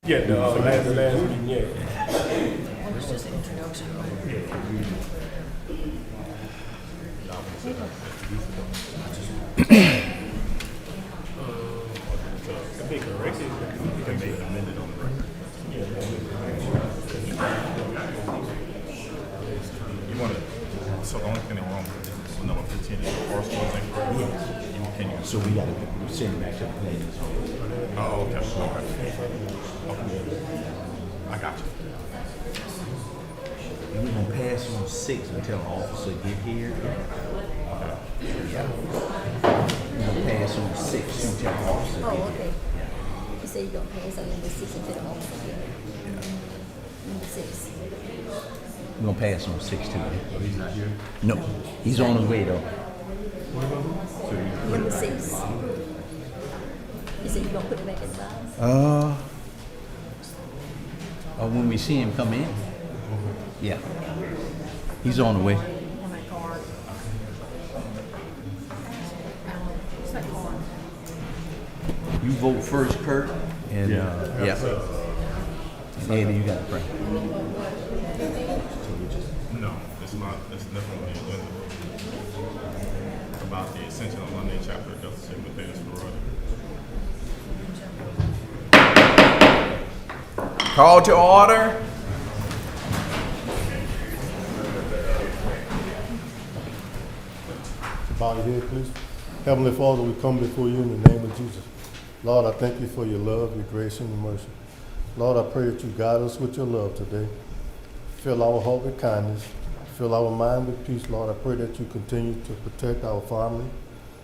Yeah, the last meeting, yeah. It's just an introduction. Can be corrected. You can make it amended on the record. You want to, so the only thing wrong with number 15 is the parcel is incorrect? Yes. Can you, So we gotta send it back to the planning. oh, okay, okay. I got you. And we're gonna pass on 6 until the officer get here. Yeah. We're gonna pass on 6 until the officer get Oh, here. okay. You say you're gonna pass on number 6 until the officer get here. Number 6. We're gonna pass on 6 too. Oh, he's not here? No, he's on his way though. Number 6. You say you're gonna put it back in the box? When we see him come in. Yeah. He's on the way. On my card. It's not hard. You vote first, Kurt, and yeah. And Eddie, you got to pray. No, it's not, it's nothing on the agenda. About the Ascension Alumni Chapter of Delta Sigma Theta Sorority. Call to order. Bow your head, please. Heavenly Father, we come before you in the name of Jesus. Lord, I thank you for your love, your grace, and your mercy. Lord, I pray that you guide us with your love today. Fill our heart with kindness. Fill our mind with peace. Lord, I pray that you continue to protect our family,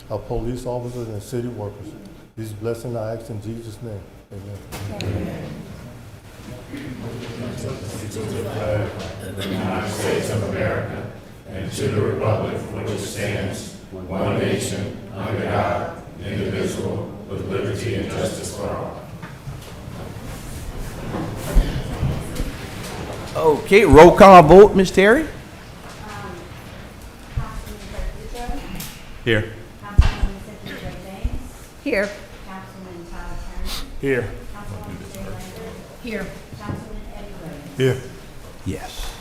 our police officers, and city workers. These blessings I ask in Jesus' name. Amen. Okay, roll call vote, Ms. Terry. Here. Councilwoman Cynthia Gray James. Here. Councilman Tyler Turner. Here. Councilwoman Jay Lambert. Here. Councilman Eddie Williams. Here. Yes.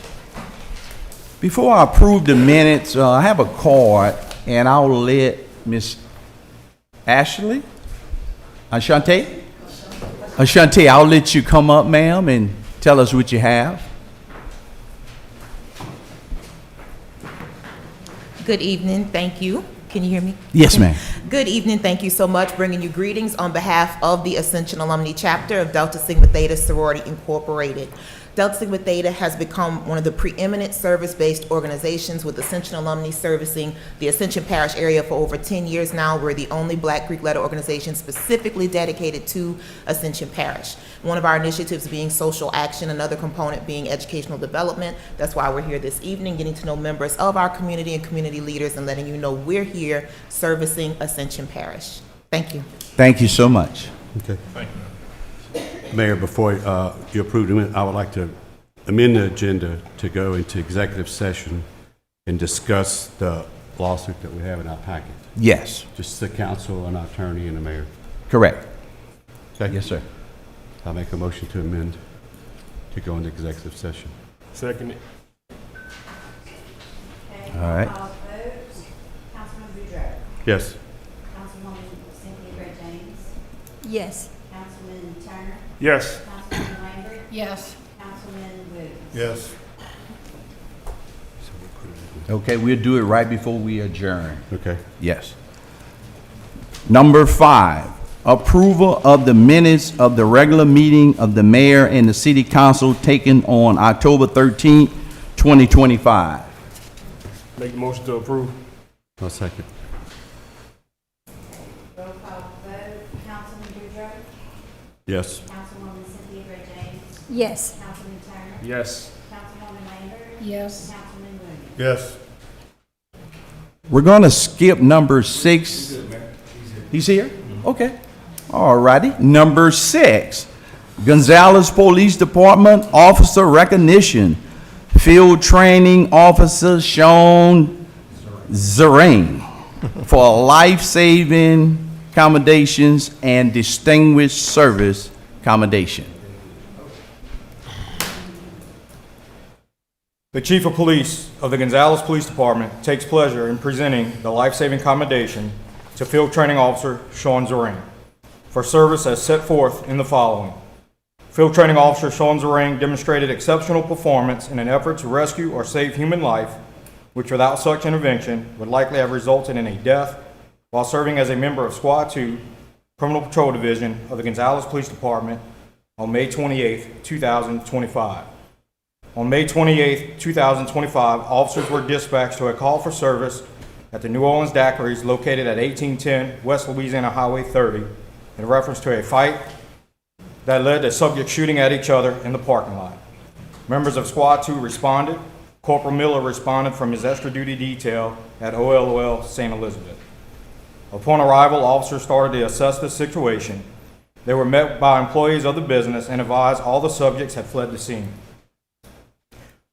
Before I approve the minutes, I have a card, and I'll let Miss Ashley, Ashante, I'll let you come up, ma'am, and tell us what you have. Good evening, thank you. Can you hear me? Yes, ma'am. Good evening, thank you so much. Bringing you greetings on behalf of the Ascension Alumni Chapter of Delta Sigma Theta Sorority Incorporated. Delta Sigma Theta has become one of the preeminent service-based organizations, with Ascension alumni servicing the Ascension Parish area for over 10 years now. We're the only Black Greek letter organization specifically dedicated to Ascension Parish. One of our initiatives being social action, another component being educational development. That's why we're here this evening, getting to know members of our community and community leaders and letting you know we're here servicing Ascension Parish. Thank you. Thank you so much. Okay. Thank you. Mayor, before you approve it, I would like to amend the agenda to go into executive session and discuss the lawsuit that we have in our packet. Yes, Just the council, an attorney, and the mayor. correct. Okay? Yes, sir. I'll make a motion to amend to go into executive session. Second. Okay, All right. call vote. Councilman Boudreaux. Yes. Councilwoman Cynthia Gray James. Yes. Councilman Turner. Yes. Councilman Lambert. Yes. Councilman Williams. Yes. Okay, we'll do it right before we adjourn. Okay. Yes. Number 5, approval of the minutes of the regular meeting of the mayor and the city council taken on October 13th, 2025. Make the motion to approve. I'll second. Roll call vote. Councilman Boudreaux. Yes. Councilwoman Cynthia Gray James. Yes. Councilman Turner. Yes. Councilwoman Lambert. Yes. Councilman Williams. Yes. We're going to skip number 6. He's here? Okay. All righty. Number 6, Gonzales Police Department Officer Recognition. Field Training Officer Sean Zerain for life-saving accommodations and distinguished service commendation. The Chief of Police of the Gonzales Police Department takes pleasure in presenting the life-saving commendation to Field Training Officer Sean Zering for service as set forth in the following. Field Training Officer Sean Zering demonstrated exceptional performance in an effort to rescue or save human life, which without such intervention would likely have resulted in a death while serving as a member of Squad 2, Criminal Patrol Division of the Gonzales Police Department on May 28, 2025. On May 28, 2025, officers were dispatched to a call for service at the New Orleans Daiquiris located at 1810 West Louisiana Highway 30 in reference to a fight that led to subjects shooting at each other in the parking lot. Members of Squad 2 responded. Corporal Miller responded from his extra duty detail at OLOL St. Elizabeth. Upon arrival, officers started to assess the situation. They were met by employees of the business and advised all the subjects had fled the scene.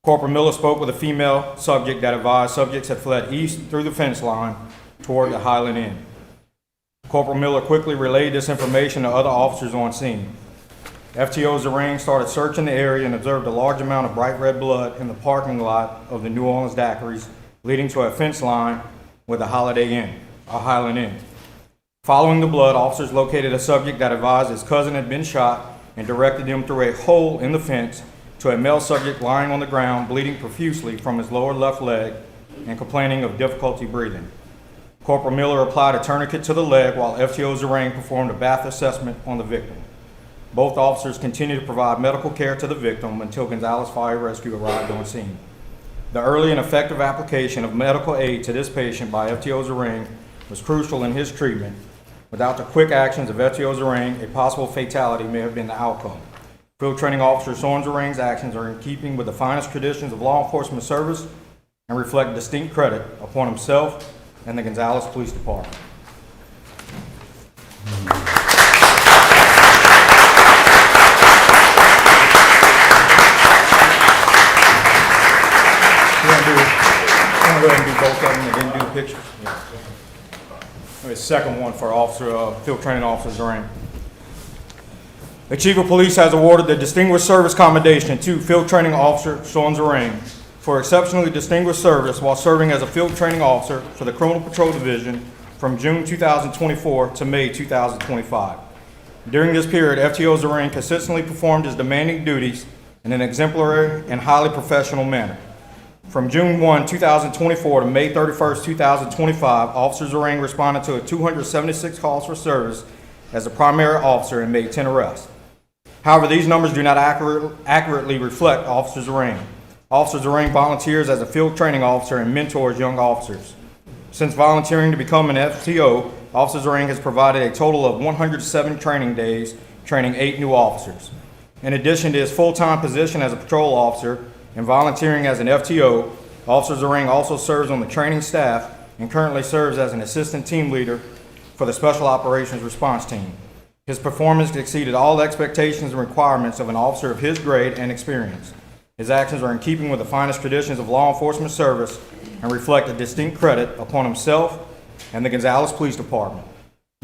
Corporal Miller spoke with a female subject that advised subjects had fled east through the fence line toward the Highland Inn. Corporal Miller quickly relayed this information to other officers on scene. FTO Zering started searching the area and observed a large amount of bright red blood in the parking lot of the New Orleans Daiquiris, leading to a fence line with the Highland Inn. Following the blood, officers located a subject that advised his cousin had been shot and directed him through a hole in the fence to a male subject lying on the ground, bleeding profusely from his lower left leg and complaining of difficulty breathing. Corporal Miller applied a tourniquet to the leg while FTO Zering performed a bath assessment on the victim. Both officers continued to provide medical care to the victim until Gonzales Fire Rescue arrived on scene. The early and effective application of medical aid to this patient by FTO Zering was crucial in his treatment. Without the quick actions of FTO Zering, a possible fatality may have been the outcome. Field Training Officer Sean Zering's actions are in keeping with the finest traditions of law enforcement service and reflect distinct credit upon himself and the Gonzales Police Department. I'm going to go ahead and do both of them and then do the pictures. The second one for Field Training Officer Zering. The Chief of Police has awarded the Distinguished Service Commendation to Field Training Officer Sean Zering for exceptionally distinguished service while serving as a Field Training Officer for the Criminal Patrol Division from June 2024 to May 2025. During this period, FTO Zering consistently performed his demanding duties in an exemplary and highly professional manner. From June 1, 2024 to May 31, 2025, Officer Zering responded to 276 calls for service as a primary officer and made 10 arrests. However, these numbers do not accurately reflect Officer Zering. Officer Zering volunteers as a field training officer and mentors young officers. Since volunteering to become an FTO, Officer Zering has provided a total of 107 training days, training 8 new officers. In addition to his full-time position as a patrol officer and volunteering as an FTO, Officer Zering also serves on the training staff and currently serves as an assistant team leader for the Special Operations Response Team. His performance exceeded all expectations and requirements of an officer of his grade and experience. His actions are in keeping with the finest traditions of law enforcement service and reflect a distinct credit upon himself and the Gonzales Police Department.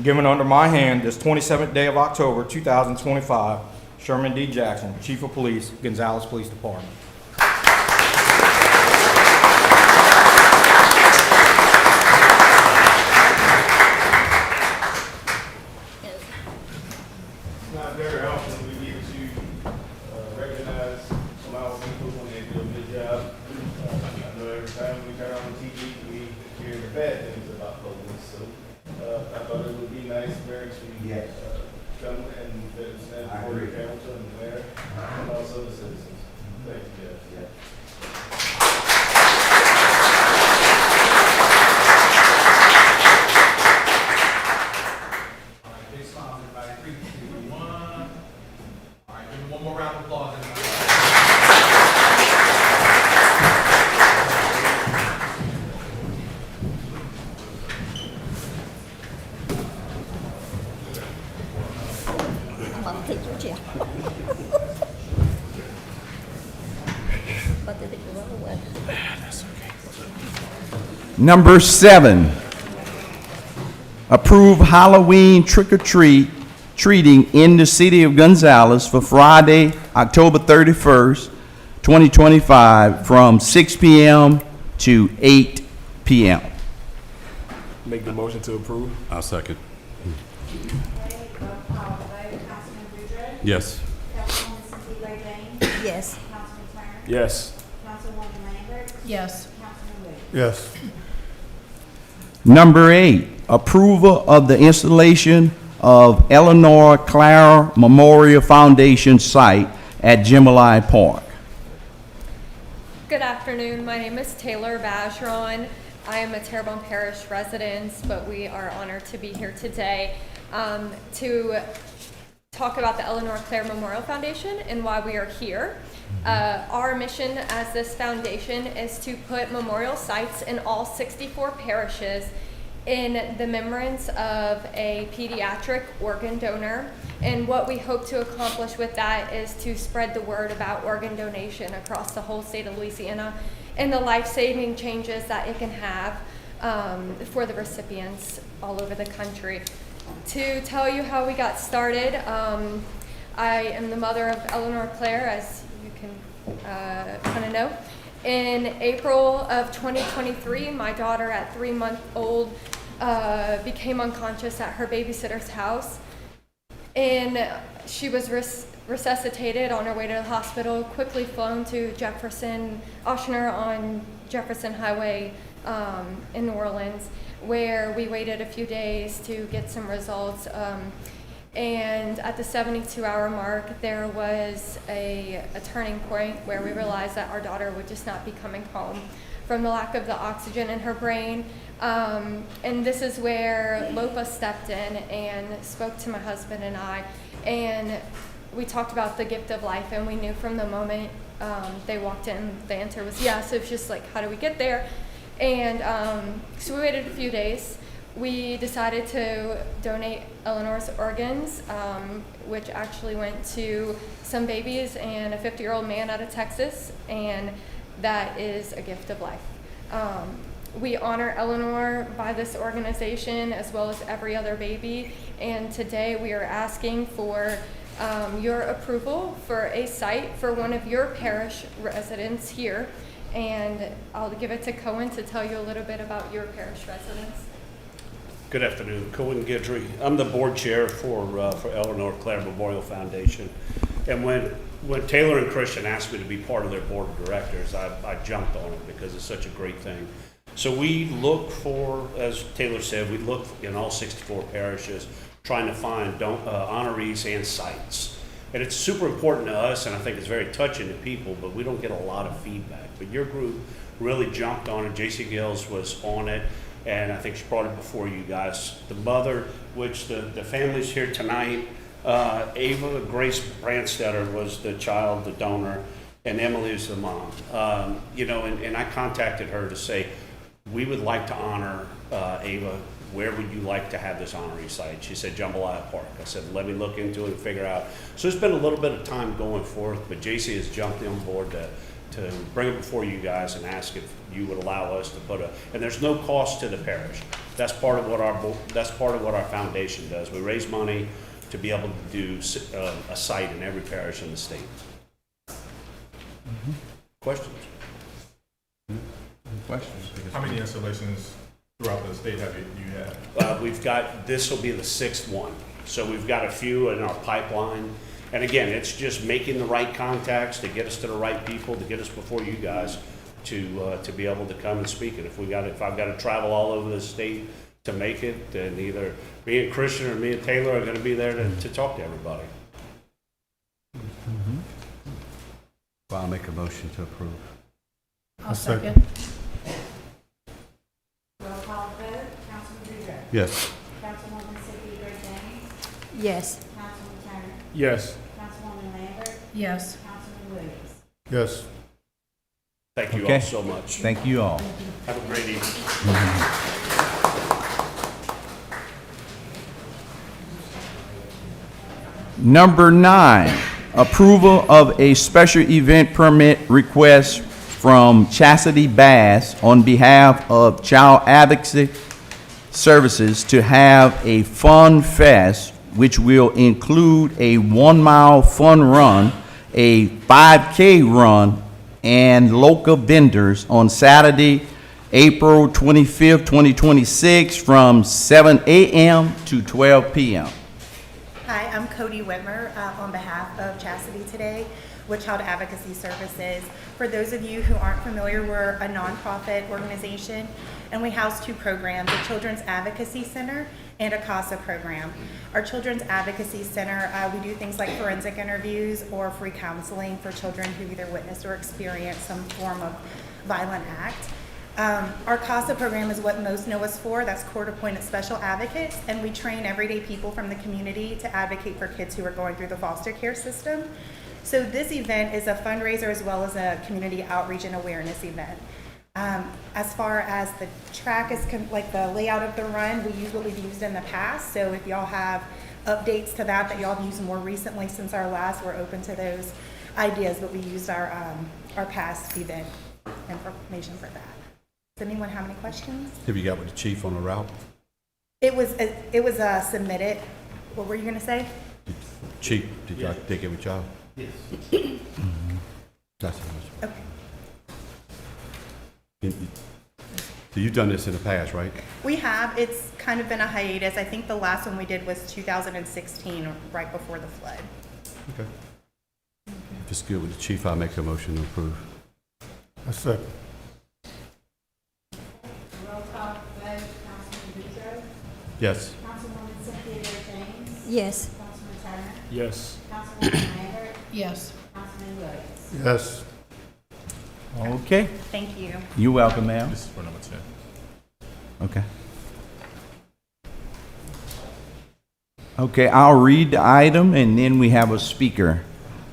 Given under my hand this 27th day of October 2025, Sherman D. Jackson, Chief of Police, Gonzales Police Department. Not very often we get to recognize some of our people when they do a good job. I know every time we turn on the TV, we hear the bad things about police. So I thought it would be nice, Barry, to come and stand before the council and the mayor and also the citizens. Thank you, Jeff. I'm gonna take your chair. But they take the wrong way. Number 7, approve Halloween treating in the city of Gonzales for Friday, October 31st, 2025, from 6 p.m. to 8 p.m. Make the motion to approve. I'll second. Okay, roll call vote, Councilman Boudreaux? Yes. Councilwoman Cynthia Ray James? Yes. Councilman Turner? Yes. Councilwoman Lambert? Yes. Councilman Williams? Yes. Number 8, approval of the installation of Eleanor Clara Memorial Foundation site at Gemini Park. Good afternoon. My name is Taylor Vacheron. I am a Terrebonne Parish resident, but we are honored to be here today to talk about the Eleanor Clare Memorial Foundation and why we are here. Our mission as this foundation is to put memorial sites in all 64 parishes in the remembrance of a pediatric organ donor. And what we hope to accomplish with that is to spread the word about organ donation across the whole state of Louisiana and the life-saving changes that it can have for the recipients all over the country. To tell you how we got started, I am the mother of Eleanor Clare, as you can kind of know. In April of 2023, my daughter at 3 months old became unconscious at her babysitter's house. And she was resuscitated on her way to the hospital, quickly flown to Jefferson, Ochsner on Jefferson Highway in New Orleans, where we waited a few days to get some results. And at the 72-hour mark, there was a turning point where we realized that our daughter would just not be coming home from the lack of the oxygen in her brain. And this is where LOPA stepped in and spoke to my husband and I. And we talked about the gift of life, and we knew from the moment they walked in, the answer was yes. It was just like, how do we get there? And so we waited a few days. We decided to donate Eleanor's organs, which actually went to some babies and a 50-year-old man out of Texas, and that is a gift of life. We honor Eleanor by this organization as well as every other baby, and today we are asking for your approval for a site for one of your parish residents here, and I'll give it to Cohen to tell you a little bit about your parish residents. Good afternoon, Cohen Guidry. I'm the board chair for Eleanor Clare Memorial Foundation. And when Taylor and Christian asked me to be part of their board of directors, I jumped on it because it's such a great thing. So we look for, as Taylor said, we look in all 64 parishes trying to find honorees and sites. And it's super important to us, and I think it's very touching to people, but we don't get a lot of feedback. But your group really jumped on it. J.C. Gills was on it, and I think she brought it before you guys. The mother, which the family's here tonight, Ava Grace Brandstetter was the child, the donor, and Emily is the mom. And I contacted her to say, we would like to honor Ava. Where would you like to have this honorary site? She said Jambalaya Park. I said, let me look into it and figure out. So it's been a little bit of time going forth, but JC has jumped on board to bring it before you guys and ask if you would allow us to put and there's no cost to the parish. That's part of what our foundation does. We raise money to be able to do a site in every parish in the state. Questions? How many installations throughout the state have you had? We've got, this will be the 6th one. So we've got a few in our pipeline. And again, it's just making the right contacts to get us to the right people, to get us before you guys to be able to come and speak. And if I've got to travel all over the state to make it, then either me and Christian or me and Taylor are going to be there to talk to everybody. Well, I'll make a motion to approve. I'll second. Roll call vote, Councilman Boudreaux? Yes. Councilwoman Cynthia Ray James? Yes. Councilman Turner? Yes. Councilwoman Lambert? Yes. Councilman Williams? Yes. Thank you Okay. all so much. Thank you all. Have a great evening. Number 9, approval of a special event permit request from Chastity Bass on behalf of Child Advocacy Services to have a fun fest, which will include a 1-mile fun run, a 5K run, and local vendors on Saturday, April 25th, 2026, from 7 a.m. to 12 p.m. Hi, I'm Cody Whitmer on behalf of Chastity Today with Child Advocacy Services. For those of you who aren't familiar, we're a nonprofit organization, and we house two programs, a Children's Advocacy Center and a CASA program. Our Children's Advocacy Center, we do things like forensic interviews or free counseling for children who either witnessed or experienced some form of violent act. Our CASA program is what most know us for. That's court-appointed special advocates, and we train everyday people from the community to advocate for kids who are going through the foster care system. So this event is a fundraiser as well as a community outreach and awareness event. As far as the track is like the layout of the run, we use what we've used in the past. So if y'all have updates to that y'all have used more recently since our last, we're open to those ideas, but we used our past event information for that. Does anyone have any questions? Have you got with the chief on the route? It was submitted. What were you gonna say? Chief, did y'all take it with y'all? Yes. That's Okay. So you've done this in the past, right? We have. It's kind of been a hiatus. I think the last one we did was 2016, right before the flood. Okay. If it's good with the chief, I'll make a motion to approve. A second. Roll call vote, Councilman Boudreaux, Yes. Councilwoman Cynthia James, Yes. Councilman Turner, Yes. Councilwoman Lambert, Yes. Councilman Williams. Yes. Okay. Thank you. You're welcome, ma'am. This is for number 10. Okay. Okay, I'll read the item and then we have a speaker.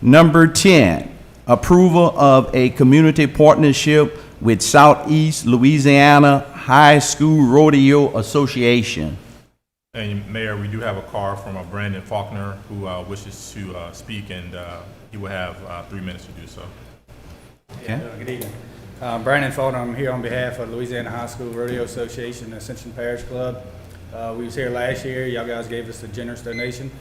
Number 10, approval of a community partnership with Southeast Louisiana High School Rodeo Association. And Mayor, we do have a card from Brandon Faulkner who wishes to speak, and he will have 3 minutes to do so. Okay. Good evening. Brandon Faulkner, I'm here on behalf of Louisiana High School Rodeo Association, Ascension Parish Club. We was here last year. Y'all guys gave us a generous donation.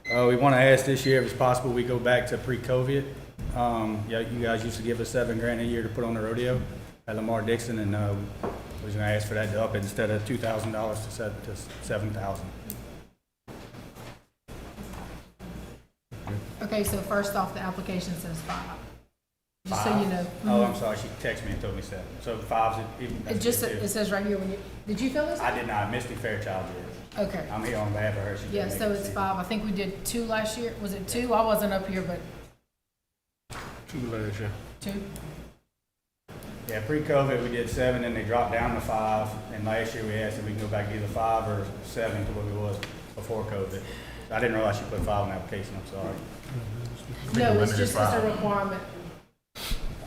We want to ask this year if it's possible we go back to pre-COVID. Yeah, you guys used to give us $7,000 a year to put on the rodeo at Lamar Dixon, and we was going to ask for that to up it instead of $2,000 to $7,000. Okay, so first off, the application says 5. Just so you know. Oh, I'm sorry. She texted me and told me 7. So 5's even. It just, it says right here when you, did you fill this? I did not. Misty Fairchild did. Okay. I'm here on behalf of her. She Yeah, didn't so make it's it. 5. I think we did 2 last year. Was it 2? I wasn't up here, but 2 last year. 2. Yeah, pre-COVID, we did 7, and they dropped down to 5. And last year, we asked if we can go back to either 5 or 7 to what we was before COVID. I didn't realize you put 5 on the application. I'm sorry. No, it's just, it's a requirement.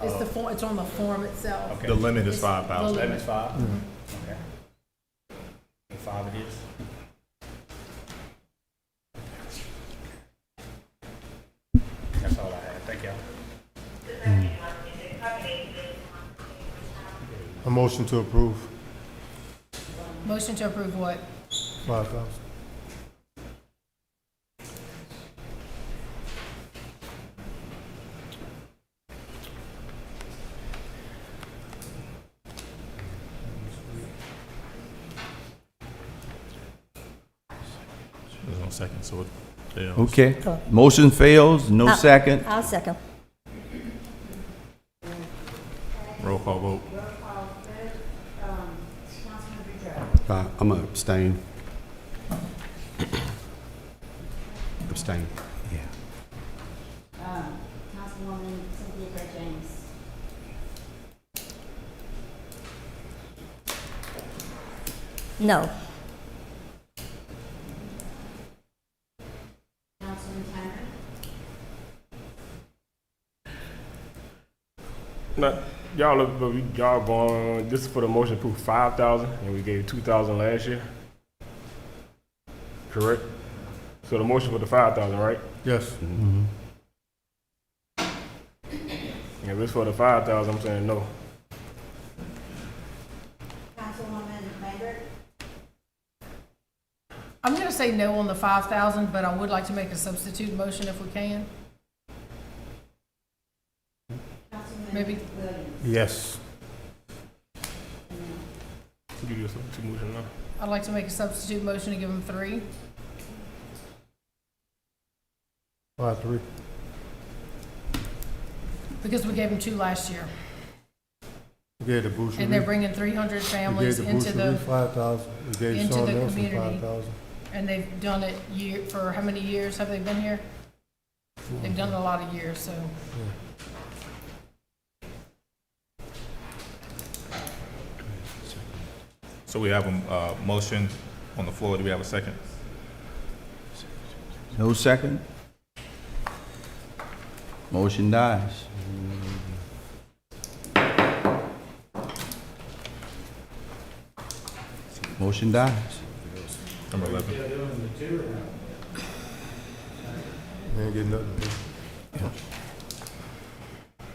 It's the form, it's on the form itself. Okay. The limit is It's 5,000. the Limit's 5? Okay. 5 it is. That's all I had. Thank you. A motion to approve. Motion to approve what? 5,000. There's no second, so it fails. Okay. Motion fails, no second. I'll second. Roll call vote. Roll call vote, Councilman Boudreaux, I'm going to abstain. Abstain. Councilwoman Cynthia James, No. Councilman Turner, Now, y'all going, this is for the motion to approve 5,000, and we gave 2,000 last year. Correct? So the motion for the 5,000, right? Yes. If it's for the 5,000, I'm saying no. Councilwoman Lambert, I'm gonna say no on the 5,000, but I would like to make a substitute motion if we can. Councilman maybe? Yes. You do a substitute motion now. I'd like to make a substitute motion to give them 3. Why 3? Because we gave them 2 last year. We gave the boucherie. And they're bringing 300 families into the, 5,000. We gave into Sean the Nelson community. 5,000. and they've done it for how many years have they been here? They've done it a lot of years, so. So we have a motion on the floor. Do we have a second? No second? Motion dies. Motion dies. Number 11. They ain't getting nothing.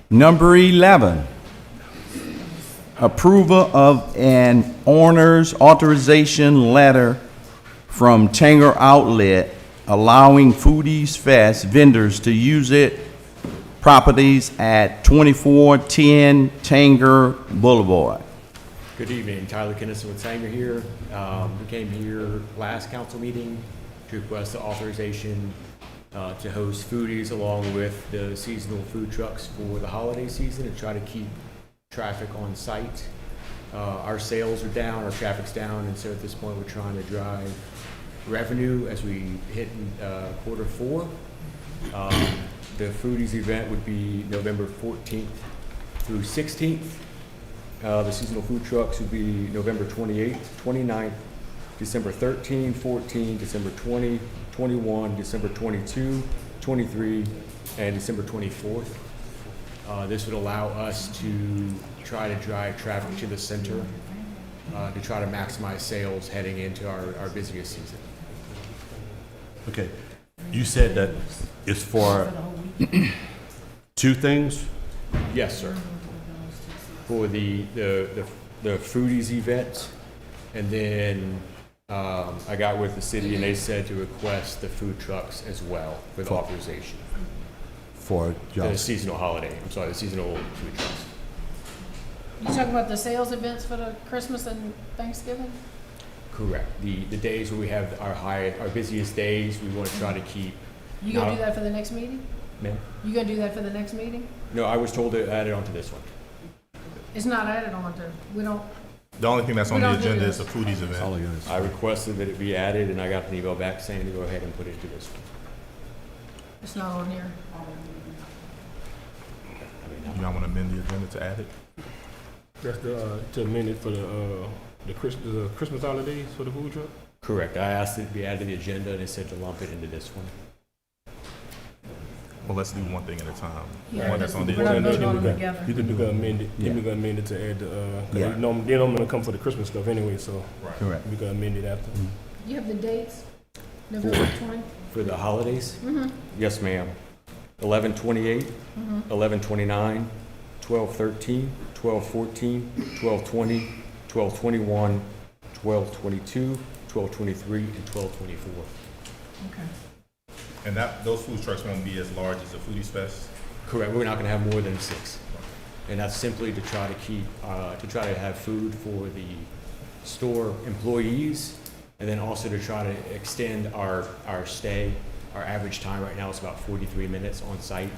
Number 11, approval of an owner's authorization letter from Tanger Outlet allowing Foodies Fest vendors to use it properties at 2410 Tanger Boulevard. Good evening, Tyler Kinnison with Sanger here. We came here last council meeting to request the authorization to host foodies along with the seasonal food trucks for the holiday season and try to keep traffic on site. Our sales are down, our traffic's down, and so at this point we're trying to drive revenue as we hit Q4. The foodies event would be November 14th through 16th. The seasonal food trucks would be November 28th, 29th, December 13, 14, December 20, 21, December 22, 23, and December 24th. This would allow us to try to drive traffic to the center to try to maximize sales heading into our busiest season. Okay, you said that it's for 2 things? Yes, sir. For the foodies event, and then I got with the city and they said to request the food trucks as well with authorization. For The seasonal holiday, I'm sorry, the seasonal food trucks. You talking about the sales events for the Christmas and Thanksgiving? Correct. The days where we have our busiest days, we want to try to keep. You gonna do that for the next meeting? Ma'am? You gonna do that for the next meeting? No, I was told to add it onto this one. It's not added on to, we don't, The only thing that's on We the don't do agenda is this. the foodies event. I requested that it be added and I got an email back saying to go ahead and put it into this one. it's not on here. You might want to amend the agenda to add it. That's to amend it for the Christmas holidays for the food truck? Correct. I asked it to be added to the agenda and they said to lump it into this one. Well, let's do one thing at a time. Yeah, One that's on the we're not agenda. voting on them together. You can amend it. You can amend it to add the, Yeah. they normally come for the Christmas stuff anyway, so Correct. we can amend it after. You have the dates? November 20? For the holidays? Mm-hmm. Yes, ma'am. 11/28, Mm-hmm. 11/29, 12/13, 12/14, 12/20, 12/21, 12/22, 12/23, and 12/24. Okay. And those food trucks won't be as large as the Foodies Fest? Correct. We're not going to have more than 6. And that's simply to try to keep, to try to have food for the store employees, and then also to try to extend our stay. Our average time right now is about 43 minutes on site,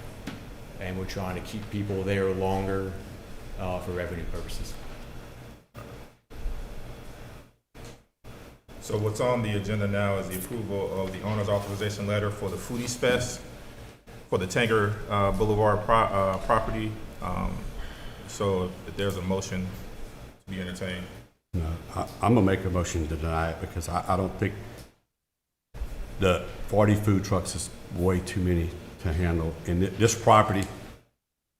and we're trying to keep people there longer for revenue purposes. So what's on the agenda now is the approval of the owner's authorization letter for the Foodies Fest for the Tanger Boulevard property. So if there's a motion to be entertained. No, I'm gonna make a motion to deny it because I don't think the 40 food trucks is way too many to handle. And this property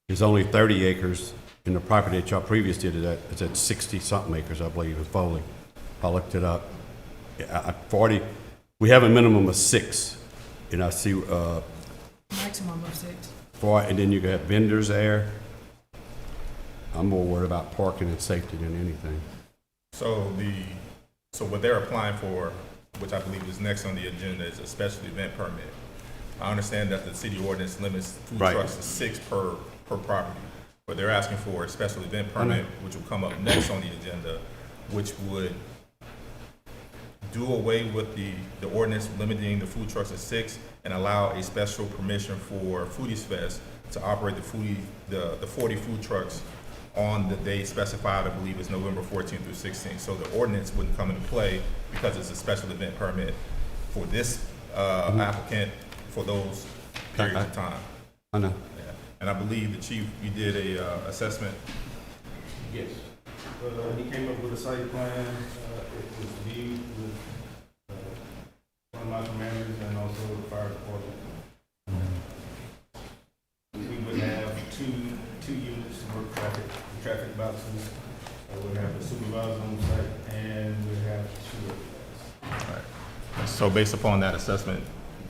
is only 30 acres, and the property that y'all previous did it is at 60-something acres, I believe, in Foley. I looked it up. 40, we have a minimum of 6, and I see, Maximum of 6. 4, and then you got vendors there. I'm more worried about parking and safety than anything. So what they're applying for, which I believe is next on the agenda, is a special event permit. I understand that the city ordinance limits food Right. trucks to 6 per property. but they're asking for a special event permit, which will come up next on the agenda, which would do away with the ordinance limiting the food trucks to 6 and allow a special permission for Foodies Fest to operate the 40 food trucks on the day specified. I believe is November 14th through 16th. So the ordinance wouldn't come into play because it's a special event permit for this applicant for those periods of time. I know. Yeah. And I believe the chief, you did a assessment. Yes. He came up with a site plan. It was viewed with one of my commanders and also the fire department. We would have two units to work traffic boxes. We have the supervisor on site and we have 2 of Right. So based upon that assessment,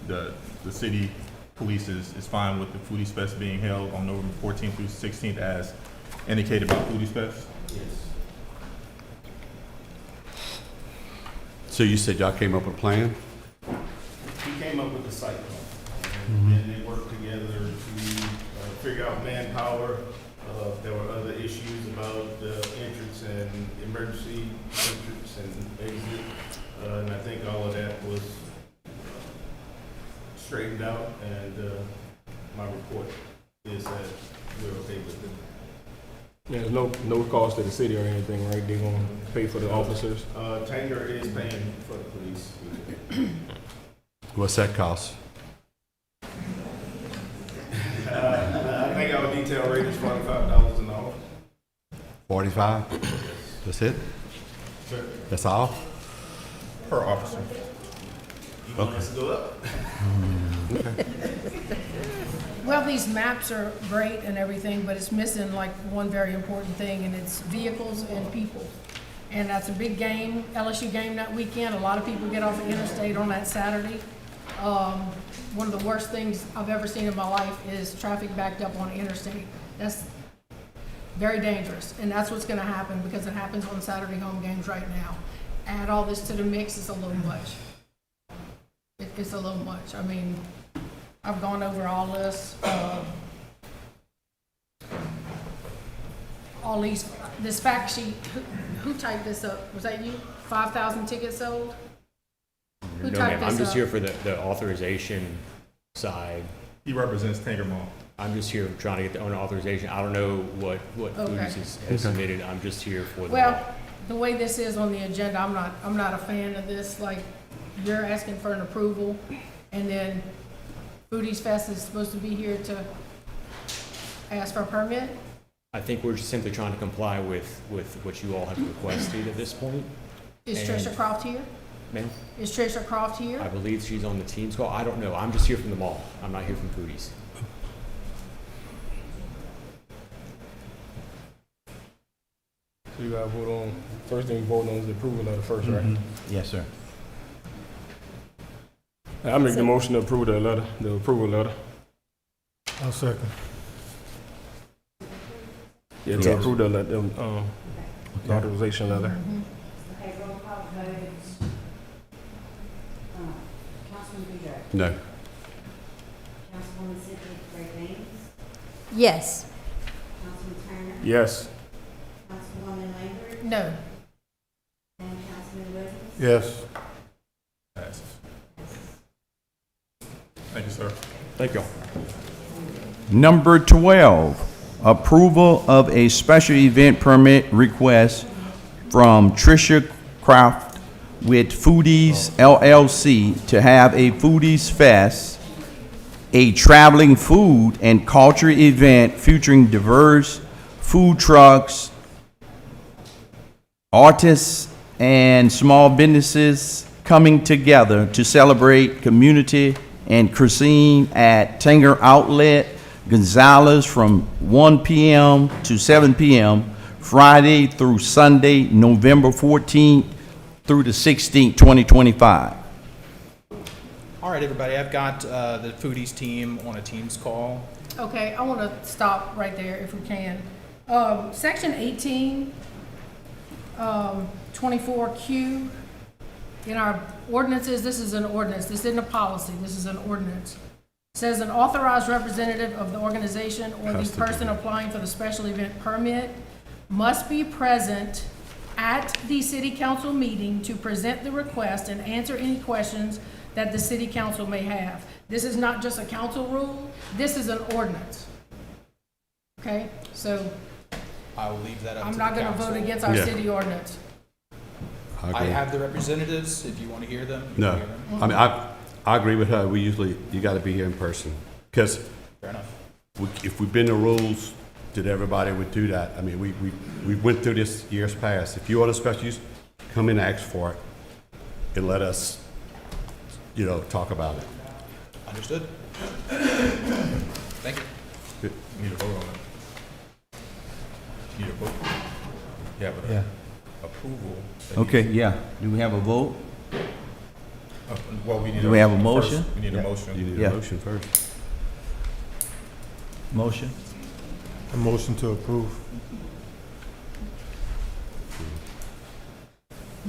the city police is fine with the Foodies Fest being held on November 14th through 16th as indicated by Foodies Fest? Yes. So you said y'all came up with a plan? He came up with the site plan. And then they worked together to figure out manpower. There were other issues about the entrance and emergency entrance and exit. And I think all of that was straightened out, and my report is that we're okay with it. Yeah, there's no cost to the city or anything, right? They're gonna pay for the officers? Tanger is paying for the police. What's that cost? I think our detail rate is $45 an hour. 45? That's it? Sure. That's all? Per officer. You want us to go up? Well, these maps are great and everything, but it's missing like one very important thing, and it's vehicles and people. And that's a big game, LSU game that weekend. A lot of people get off the interstate on that Saturday. One of the worst things I've ever seen in my life is traffic backed up on the interstate. That's very dangerous, and that's what's gonna happen because it happens on Saturday home games right now. Add all this to the mix, it's a little much. It's a little much. I mean, I've gone over all this, all this fact sheet. Who typed this up? Was that you? 5,000 tickets sold? Who No, typed ma'am, I'm this just up? here for the authorization side. He represents Tanger Mall. I'm just here trying to get the owner authorization. I don't know what Okay. Foodies has submitted. I'm just here for the. Well, the way this is on the agenda, I'm not a fan of this. Like, you're asking for an approval, and then Foodies Fest is supposed to be here to ask for a permit? I think we're just simply trying to comply with what you all have requested at this point. Is And- Tricia Croft here? Ma'am, Is Tricia Croft here? I believe she's on the Teams call. I don't know. I'm just here from the mall. I'm not here from Foodies. So you gotta vote on, first thing we vote on is the approval of the first, right? Yes, sir. I make the motion to approve the letter, the approval letter. I'll second. Yeah, to approve the letter, the authorization letter. Okay, roll call votes. Councilman Boudreaux. No. Councilwoman Cynthia Gray Gaines. Yes. Councilman Turner. Yes. Councilwoman Lambert. No. And Councilman Williams. Yes. Passes. Thank you, sir. Thank y'all. Number 12, approval of a special event permit request from Tricia Croft with Foodies LLC to have a Foodies Fest, a traveling food and culture event featuring diverse food trucks, artists, and small businesses coming together to celebrate community and cuisine at Tanger Outlet, Gonzalez from 1 p.m. to 7 p.m., Friday through Sunday, November 14th through the 16th, 2025. All right, everybody, I've got the Foodies team on a Teams call. Okay, I want to stop right there if we can. Section 18, 24Q, in our ordinances, this is an ordinance. This isn't a policy. This is an ordinance. Says an authorized representative of the organization or Has the to be. person applying for the special event permit must be present at the city council meeting to present the request and answer any questions that the city council may have. This is not just a council rule, this is an ordinance. Okay, so I will leave that up to I'm the not gonna council. vote against our Yeah. city ordinance. I I agree. have the representatives, if you want to hear them. you No, can hear them. I mean, I agree with her. We usually, you gotta be here in person. Because Fair enough. if we bend the rules, that everybody would do that. I mean, we went through this years past. If you want a special use, come and ask for it and let us, talk about it. Understood. Thank you. Good. Need a vote on it. Need a vote? Yeah, but Yeah. approval. Okay, yeah. Do we have a vote? Well, we need. Do we have a first, motion? We need You a motion. need Yeah. a motion first. Motion? A motion to approve.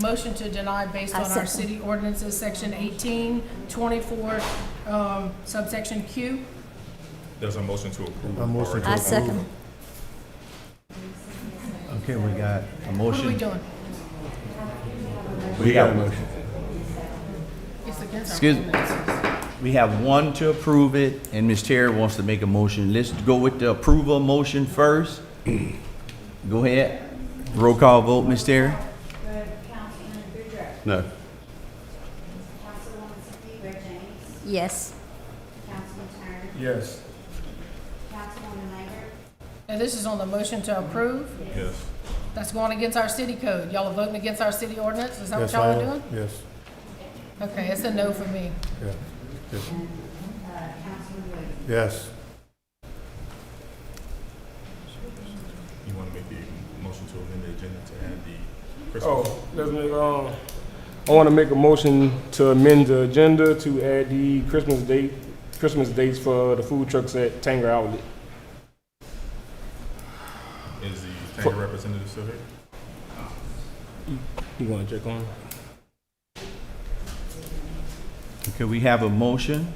Motion to deny based I on our second. city ordinances, section 18, 24, subsection Q. There's a motion to approve. A motion to I approve. second. Okay, we got a What motion. are we doing? We got a motion. It's against our Excuse me. ordinances. We have one to approve it, and Ms. Terry wants to make a motion. Let's go with the approval motion first. Go ahead. Roll call vote, Ms. Terry? Councilman Boudreaux. No. Councilwoman Cynthia James. Yes. Councilman Turner. Yes. Councilwoman Maynard. And this is on the motion to approve? Yes. That's going against our city code. Y'all are voting against our city ordinance? Is that what Yes, y'all I are am. doing? Yes, Okay, it's a no for me. yeah, yes, Councilman Williams. yes. You want to make the motion to amend the agenda to add the Christmas? Oh, let's make, I want to make a motion to amend the agenda to add the Christmas dates for the food trucks at Tanger Outlet. Is the Tanger representative still here? You want to check on? Okay, we have a motion.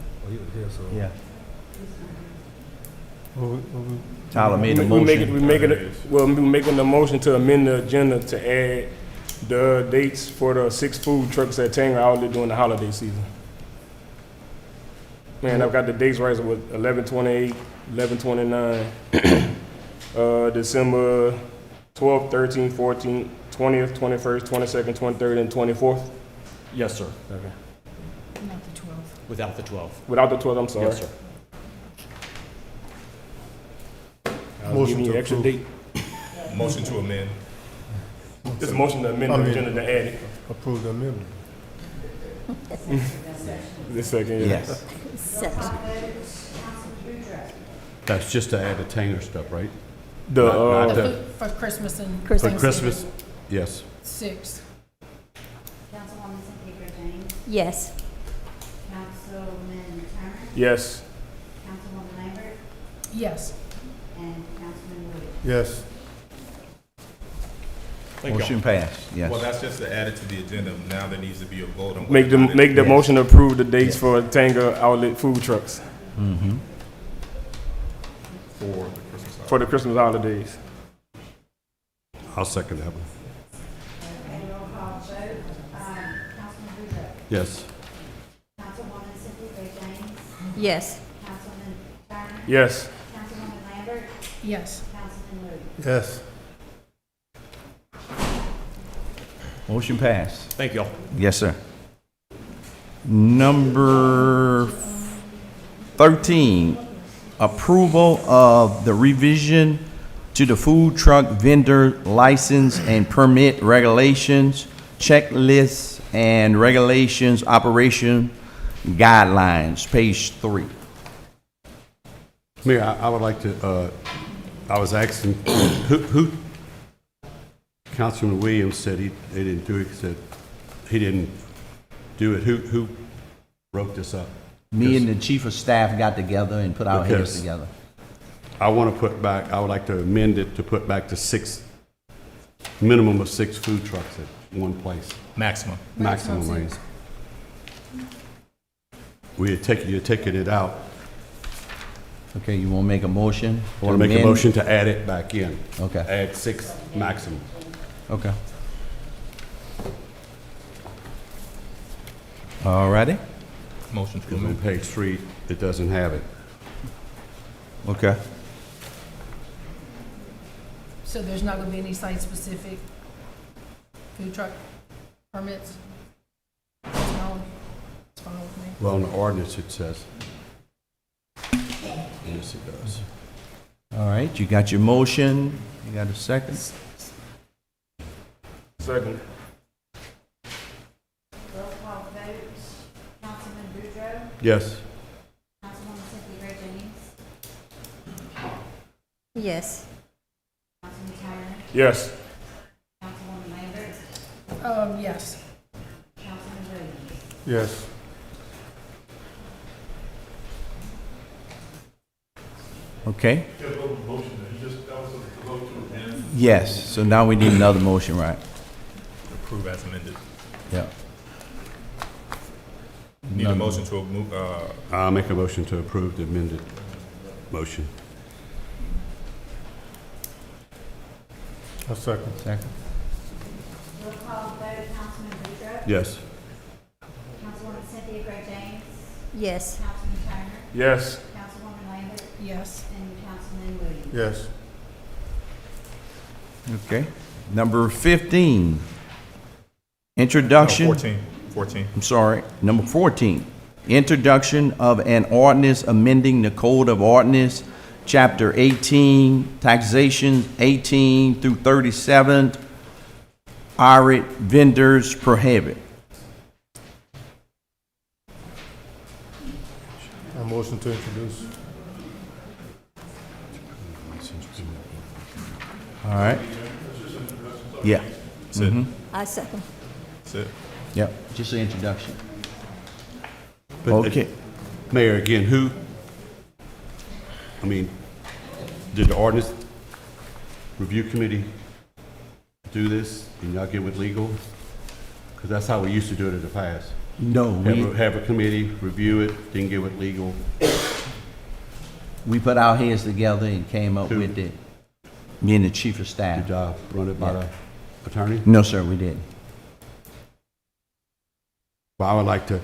Yeah. Tyler made a motion. We're making the motion to amend the agenda to add the dates for the 6 food trucks at Tanger Outlet during the holiday season. Man, I've got the dates right with 11/28, 11/29, December 12th, 13th, 14th, 20th, 21st, 22nd, 23rd, and 24th. Yes, sir. Okay. Not the 12th. Without the 12. Without the 12th, I'm sorry. Yes, sir. Give me an extra approve. date. Motion to amend. This is a motion to amend the agenda to add it. Approve the amendment. This second, yeah. Yes. Second. Councilman Boudreaux. That's just to add the Tanger stuff, right? The, Not The the- food for Christmas and For Thanksgiving. Christmas, yes. 6. Councilwoman Cynthia James. Yes. Councilman Turner. Yes. Councilwoman Maynard. Yes. And Councilman Williams. Yes, Thank Motion passed, yes. Well, that's just to add it to the agenda. Now there needs to be a vote on. Make the whether or not make the it- motion to approve the dates for Tanger Outlet food trucks Mm-hmm. For the Christmas holiday. for the Christmas holidays. I'll second that one. Okay, roll call vote. Councilman Boudreaux. Yes. Councilwoman Cynthia James. Yes. Councilman Turner. Yes. Councilwoman Lambert. Yes. Councilman Williams. yes. Motion passed. Thank y'all. Yes, sir. Number 13, approval of the revision to the food truck vendor license and permit regulations, checklists, and regulations operation guidelines, page 3. Mayor, I would like to, I was asking, who, Councilman Williams said they didn't do it, said he didn't do it. Who wrote this up? Me and the chief of staff got together and put our heads Because- together. I want to put back, I would like to amend it to put back to 6, minimum of 6 food trucks at one place. Maximum. Maximum lanes. You're taking it out Okay, you want to make a motion? I want to make a motion to add it back in. Okay. Add 6 maximum. Okay. All righty. Motion to Because on amend. page 3, it doesn't have it. Okay. So there's not gonna be any site-specific food truck permits? It's fine with me. Well, in the ordinance, it says. Yes, it does. All right, you got your motion. You got a second? Second. Roll call vote, Councilman Boudreaux, Yes. Councilwoman Cynthia Gray Jennings, Yes. Councilman Turner, Yes. Councilwoman Lambert, Yes. Councilman Williams. Yes. Okay. Yes, so now we need another motion, right? Approve as amended. Yeah. Need a motion to move, I'll make a motion to approve the amended motion. A second. Second. Roll call vote, Councilman Boudreaux, Yes. Councilwoman Cynthia Gray Jennings, Yes. Councilman Turner, Yes. Councilwoman Lambert, Yes. and Councilman Williams. Yes. Okay. Number 15. Introduction. 14. I'm sorry, number 14, introduction of an ordinance amending the Code of Ordinance, Chapter 18, taxation 18 through 37, irate vendors prohibit. A motion to introduce. All right? Yeah. That's it. I second. That's it. Yep, just an introduction. But, Okay. Mayor, again, did the ordinance review committee do this and y'all get with legal? Because that's how we used to do it in the past. No, Have a committee, review it, then get with legal. we put our heads together and came up Who? with it, me and the chief of staff. Did y'all run it by the attorney? No, sir, we didn't. Well, I would like to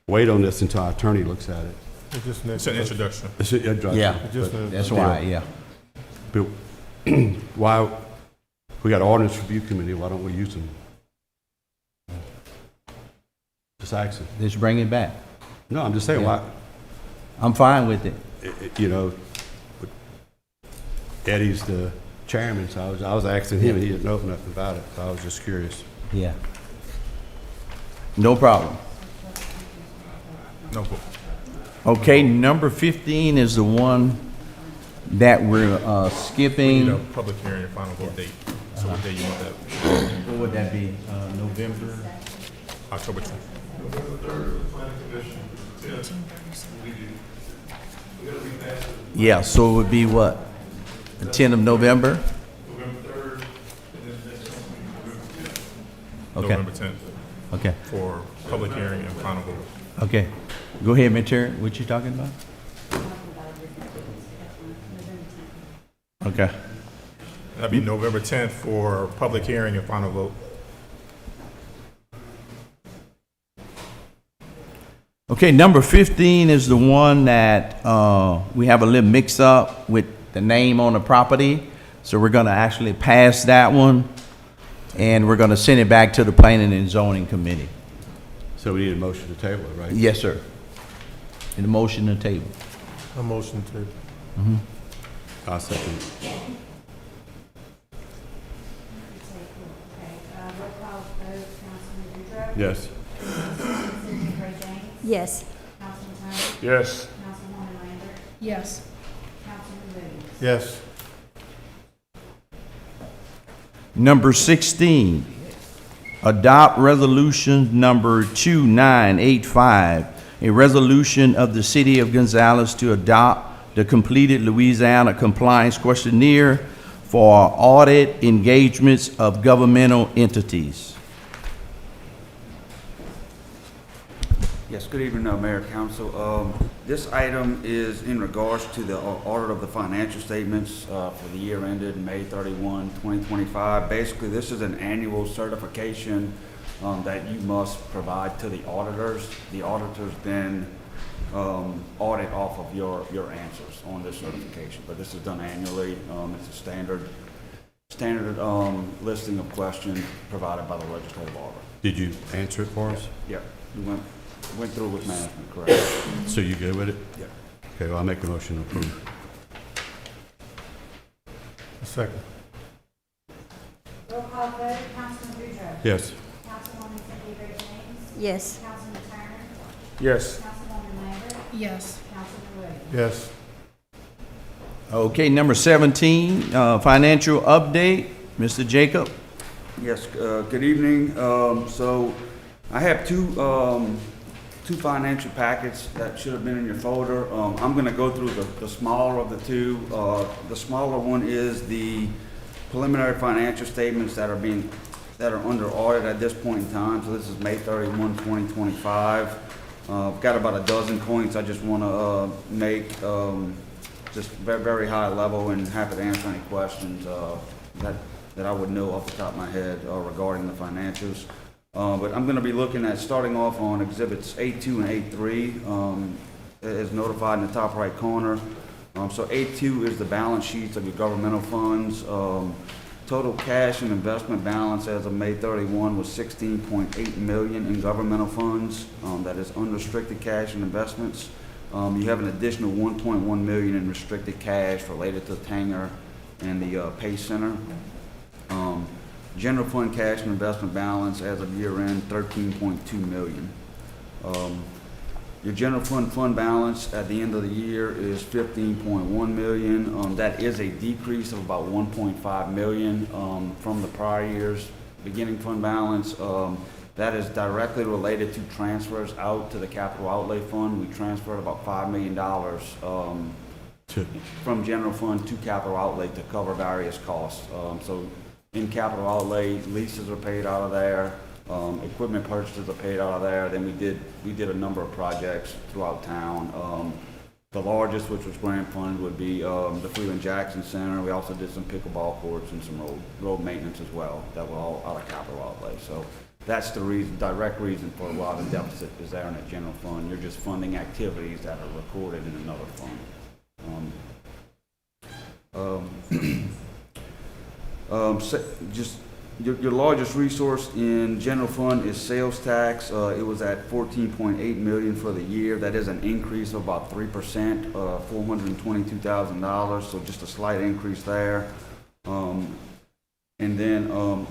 wait on this until our attorney looks at it. It's just an It's an introduction. It's an introduction, Yeah, Just but a- that's still. why, yeah. But why, we got an ordinance review committee, why don't we use them? Just asking. Let's bring it back. No, I'm just saying, Yeah. why, I'm fine with it. Eddie's the chairman, so I was asking him, and he didn't know nothing about it, so I was just curious. Yeah. No problem. No. Okay, number 15 is the one that we're We need skipping. a public hearing and final vote date. So what day you want that? What would that be? November? October 10th. Yeah, so it would be what? The 10th of November? Okay, November 10th okay, for public hearing and final vote. okay. Go ahead, Material. What you talking about? Okay. That'd be November 10th for public hearing and final vote. Okay, number 15 is the one that we have a little mix up with the name on the property. So we're going to actually pass that one, and we're going to send it back to the Planning and Zoning Committee. So we need a motion to table it, right? Yes, sir. And the motion to table. A motion to. I second. Roll call vote, Councilman Boudreaux, Yes. Cynthia Gray Jennings, Yes. Councilman Turner, Yes. Councilwoman Lambert, Yes. Councilman Williams. Yes. Number 16, adopt resolution number 2985, a resolution of the City of Gonzales to adopt the completed Louisiana compliance questionnaire for audit engagements of governmental entities. Yes, good evening, Mayor, Council. This item is in regards to the audit of the financial statements for the year ended May 31, 2025. Basically, this is an annual certification that you must provide to the auditors. The auditors then audit off of your answers on this certification, but this is done annually. It's a standard listing of questions provided by the legislative auditor. Did you answer it for us? Yeah, we went through with management, correct? So you good with it? Yeah. Okay, well, I'll make a motion to approve. A second. Roll call vote, Councilman Boudreaux. Yes. Councilwoman Cynthia Bailey James. Yes. Councilman Turner. Yes. Councilwoman Lambert. Yes. Councilman Williams. Yes. Okay, number 17, financial update. Mr. Jacob? Yes, good evening. So I have two financial packets that should have been in your folder. I'm going to go through the smaller of the two. The smaller one is the preliminary financial statements that are under audit at this point in time. So this is May 31, 2025. I've got about a dozen points I just want to make, just very, very high level, and happy to answer any questions that I would know off the top of my head regarding the financials. But I'm going to be looking at starting off on exhibits A2 and A3 as notified in the top right corner. So A2 is the balance sheets of your governmental funds. Total cash and investment balance as of May 31 was $16.8 million in governmental funds. That is unrestricted cash and investments. You have an additional $1.1 million in restricted cash related to Tanger and the Pace Center. General fund cash and investment balance as of year end, $13.2 million. Your general fund balance at the end of the year is $15.1 million. That is a decrease of about $1.5 million from the prior year's beginning fund balance. That is directly related to transfers out to the capital outlay fund. We transferred about $5 million from general fund to capital outlay to cover various costs. So in capital outlay, leases are paid out of there, equipment purchases are paid out of there. Then we did a number of projects throughout town. The largest, which was grant funded, would be the Freeland Jackson Center. We also did some pickleball courts and some road maintenance as well that were all out of capital outlay. So that's the direct reason for a lot of the deficit is there in that general fund. You're just funding activities that are recorded in another fund. Just your largest resource in general fund is sales tax. It was at $14.8 million for the year. That is an increase of about 3%, $422,000. So just a slight increase there. And then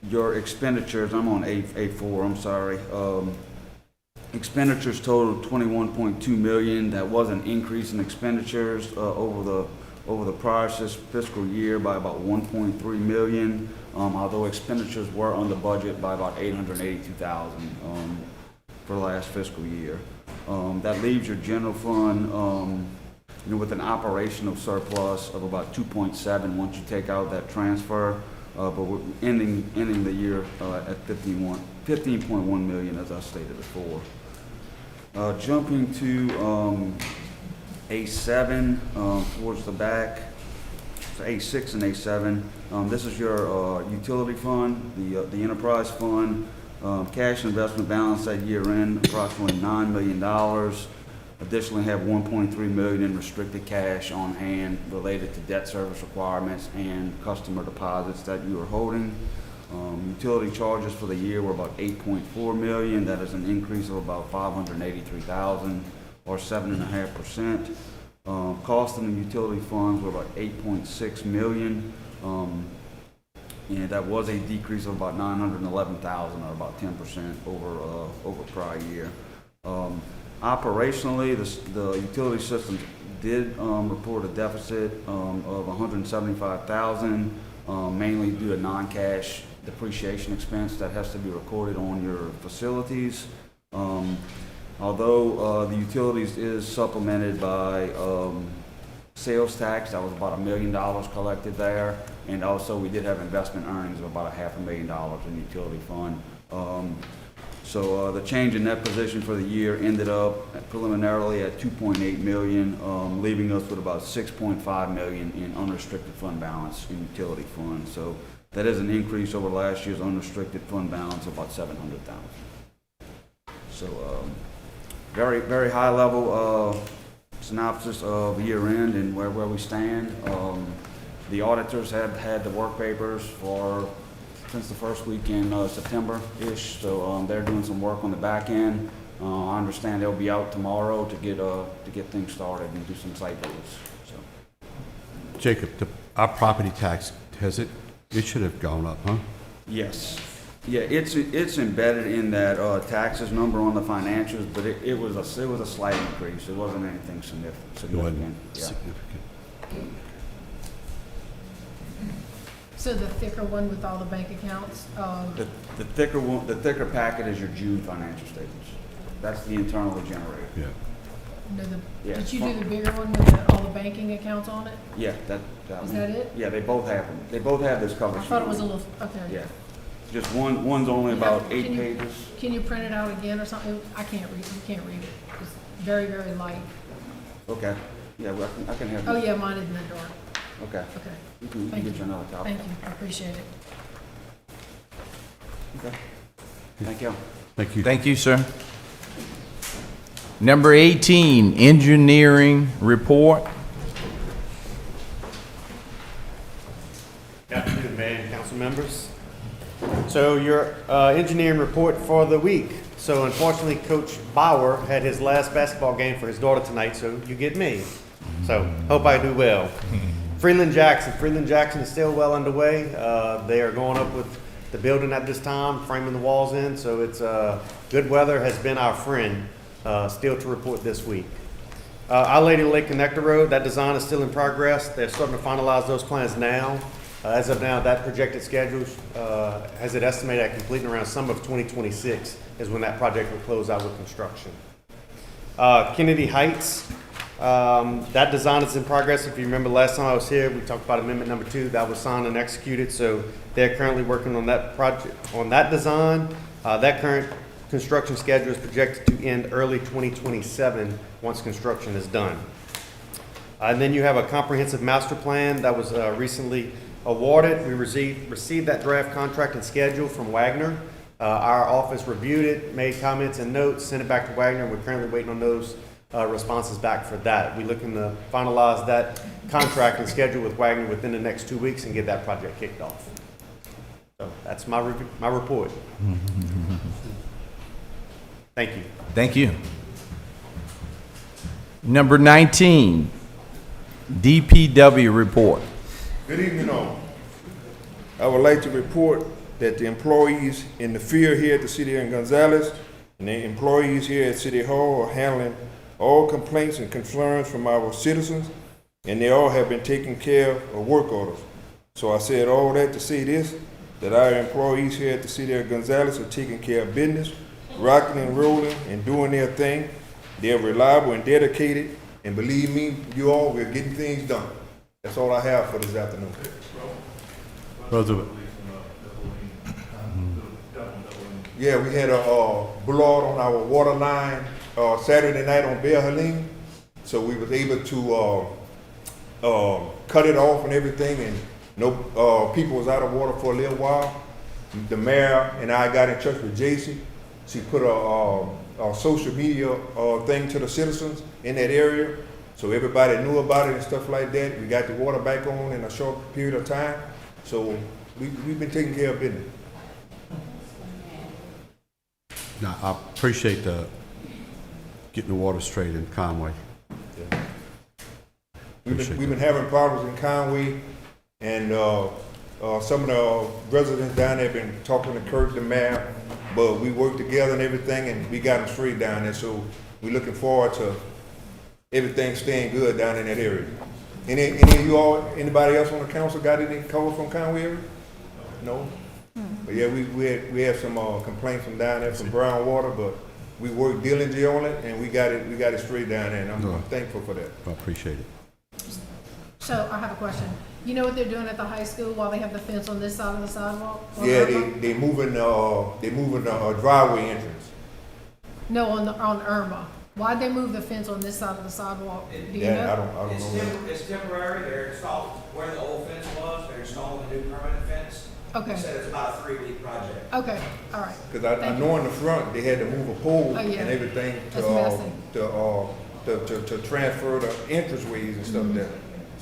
your expenditures, I'm on A4, I'm sorry. Expenditures totaled $21.2 million. That was an increase in expenditures over the prior fiscal year by about $1.3 million, although expenditures were under budget by about $882,000 for the last fiscal year. That leaves your general fund with an operational surplus of about 2.7 once you take out that transfer, but we're ending the year at 15.1 million, as I stated before. Jumping to A7 towards the back, so A6 and A7. This is your utility fund, the enterprise fund. Cash and investment balance at year end, approximately $9 million. Additionally, have $1.3 million in restricted cash on hand related to debt service requirements and customer deposits that you are holding. Utility charges for the year were about $8.4 million. That is an increase of about $583,000 or 7.5%. Cost in the utility funds were about $8.6 million. And that was a decrease of about $911,000 or about 10% over prior year. Operationally, the utility systems did report a deficit of $175,000, mainly due to non-cash depreciation expense that has to be recorded on your facilities. Although the utilities is supplemented by sales tax, that was about $1 million collected there, and also we did have investment earnings of about $500,000 in the utility fund. So the change in that position for the year ended up preliminarily at 2.8 million, leaving us with about 6.5 million in unrestricted fund balance in utility funds. So that is an increase over last year's unrestricted fund balance of about 700,000. So very, very high level synopsis of year end and where we stand. The auditors have had the work papers since the first week in September-ish, so they're doing some work on the back end. I understand they'll be out tomorrow to get things started and do some site visits. So. Jacob, our property tax, it should have gone up, huh? Yes. Yeah, it's embedded in that taxes number on the financials, but it was a slight increase. It wasn't anything significant. It wasn't Yeah. significant. So the thicker one with all the bank accounts, The thicker one, the thicker packet is your June financial statements. That's the internally generated. Yeah. Yeah. did you do the bigger one with all the banking accounts on it? Yeah, that Is one. that it? Yeah, they both have them. They both have this cover I sheet. thought it was a little, okay. Yeah. Just one's only about Can 8 you- pages. Can you print it out again or something? I can't read, you can't read it. It's very, very light. Okay. Yeah, well, I can have. Oh, this. yeah, mine is in the dark. Okay. Okay. You can Thank get you. you another copy. Thank you, I appreciate it. Okay. Thank you. Thank you. Thank you, sir. Number 18, engineering report. Good afternoon, Mayor and council members. So your engineering report for the week. So unfortunately, Coach Bauer had his last basketball game for his daughter tonight, so you get me. So hope I do well. Freeland Jackson is still well underway. They are going up with the building at this time, framing the walls in, so it's good weather has been our friend. Still to report this week. Our Lady Lake Connector Road, that design is still in progress. They're starting to finalize those plans now. As of now, that projected schedule has it estimated at completing around summer of 2026 is when that project will close out with construction. Kennedy Heights, that design is in progress. If you remember last time I was here, we talked about amendment number 2 that was signed and executed. So they're currently working on that project, on that design. That current construction schedule is projected to end early 2027 once construction is done. And then you have a comprehensive master plan that was recently awarded. We received that draft contract and schedule from Wagner. Our office reviewed it, made comments and notes, sent it back to Wagner, and we're currently waiting on those responses back for that. We're looking to finalize that contract and schedule with Wagner within the next 2 weeks and get that project kicked off. So that's my report. Thank you. Thank you. Number 19, DPW report. Good evening, all. I would like to report that the employees in the field here at the City of Gonzales and the employees here at City Hall are handling all complaints and concerns from our citizens, and they all have been taken care of work orders. So I said all that to say this, that our employees here at the City of Gonzales are taking care of business, rocking and rolling and doing their thing. They're reliable and dedicated, and believe me, you all, we're getting things done. That's all I have for this afternoon. Roosevelt. Yeah, we had a blowout on our water line Saturday night on Bear Helene, so we was able to cut it off and everything, and no people was out of water for a little while. The mayor and I got in touch with J.C. She put a social media thing to the citizens in that area, so everybody knew about it and stuff like that. We got the water back on in a short period of time, so we've been taking care of business. Now, I appreciate getting the water straight in Conway. Yeah. We've been having problems in Conway, and some of the residents down there have been talking to Kurt, the mayor, but we worked together and everything, and we got them straight down there. So we're looking forward to everything staying good down in that area. Any of you all, anybody else on the council got any call from Conway area? No. But yeah, we had some complaints from down there from brown water, but we worked diligently on it, and we got it straight down there, and I'm thankful for that. I appreciate it. So I have a question. You know what they're doing at the high school while they have the fence on this side of the sidewalk? Yeah, they moving the driveway entrance. No, on Irma. Why'd they move the fence on this side of the sidewalk? Do you That, know? I don't know. It's temporary, they're installing, where the old fence was, they're installing a new permanent fence. Okay. They said it's about a 3-week project. Okay, all right. Cause I know in the front, they had to move a pole Oh, yeah. and everything That's messy. to transfer the entranceways and stuff Mhm. there.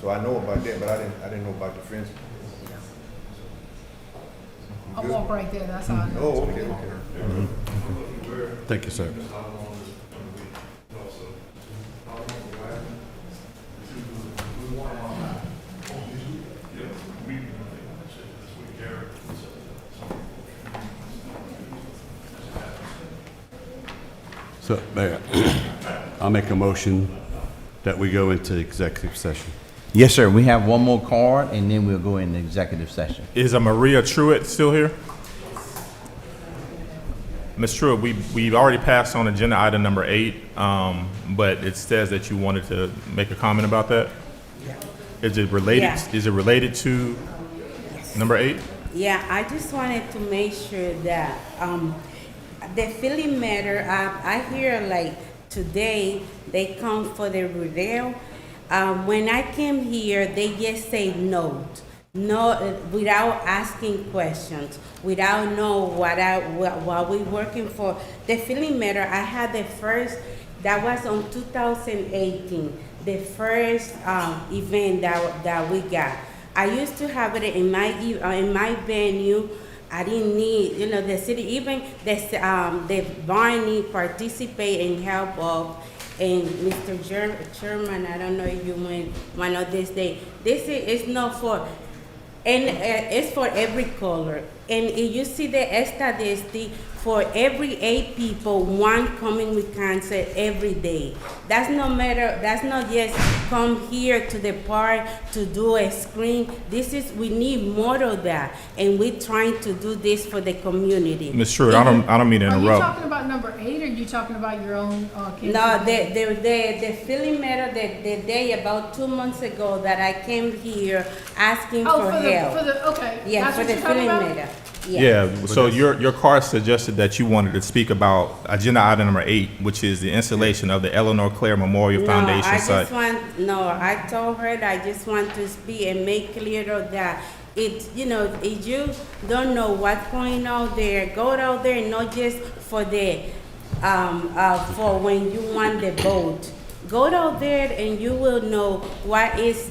So I know about that, but I didn't know about the fence. I'll walk right there, that's how I know. Oh, okay, okay. Thank you, sir. So, Mayor, I'll make a motion that we go into executive session. Yes, sir. We have one more card, and then we'll go into executive session. Is Maria Truitt still here? Ms. Truitt, we've already passed on agenda item number 8, but it says that you wanted to make a comment about that. Is it related? Yeah. Is it related to number 8? Yeah, I just wanted to make sure that the Philly Matter, I hear like today they come for the rodeo. When I came here, they just say no, without asking questions, without know what we working for. The Philly Matter, I had the first, that was on 2018, the first event that we got. I used to have it in my venue. I didn't need, the city, even the Barney participate and help of, and Mr. Chairman, I don't know if you went one of this day. This is not for, and it's for every color. And if you see the statistic, for every 8 people, 1 coming with cancer every day. That's no matter, that's not just come here to the park to do a screen. We need more of that. And we're trying to do this for the community. Ms. Truitt, I don't mean to Are you interrupt. talking about number 8, or are you talking about your own cancer? No, the Philly Matter, the day about 2 months ago that I came here asking for help. Okay. Yeah, That's for what the you're talking Philly about? Matter. Yeah, so your card suggested that you wanted to speak about agenda item number 8, which is the installation of the Eleanor Claire Memorial Foundation site. I told her that I just want to speak and make clear that if you don't know what's going on there, go out there, not just for for when you want the vote. Go out there and you will know what is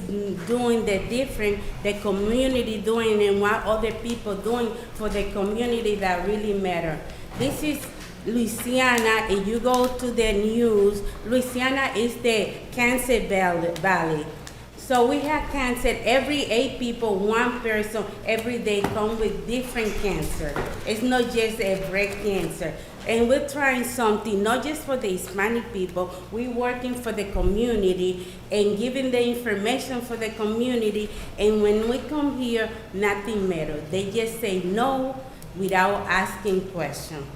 doing the different, the community doing, and what other people doing for the community that really matter. This is Louisiana. If you go to the news, Louisiana is the cancer valley. So we have cancer. Every 8 people, 1 person every day come with different cancer. It's not just a breast cancer. And we're trying something, not just for the Hispanic people, we're working for the community and giving the information for the community. And when we come here, nothing matters. They just say no without asking questions.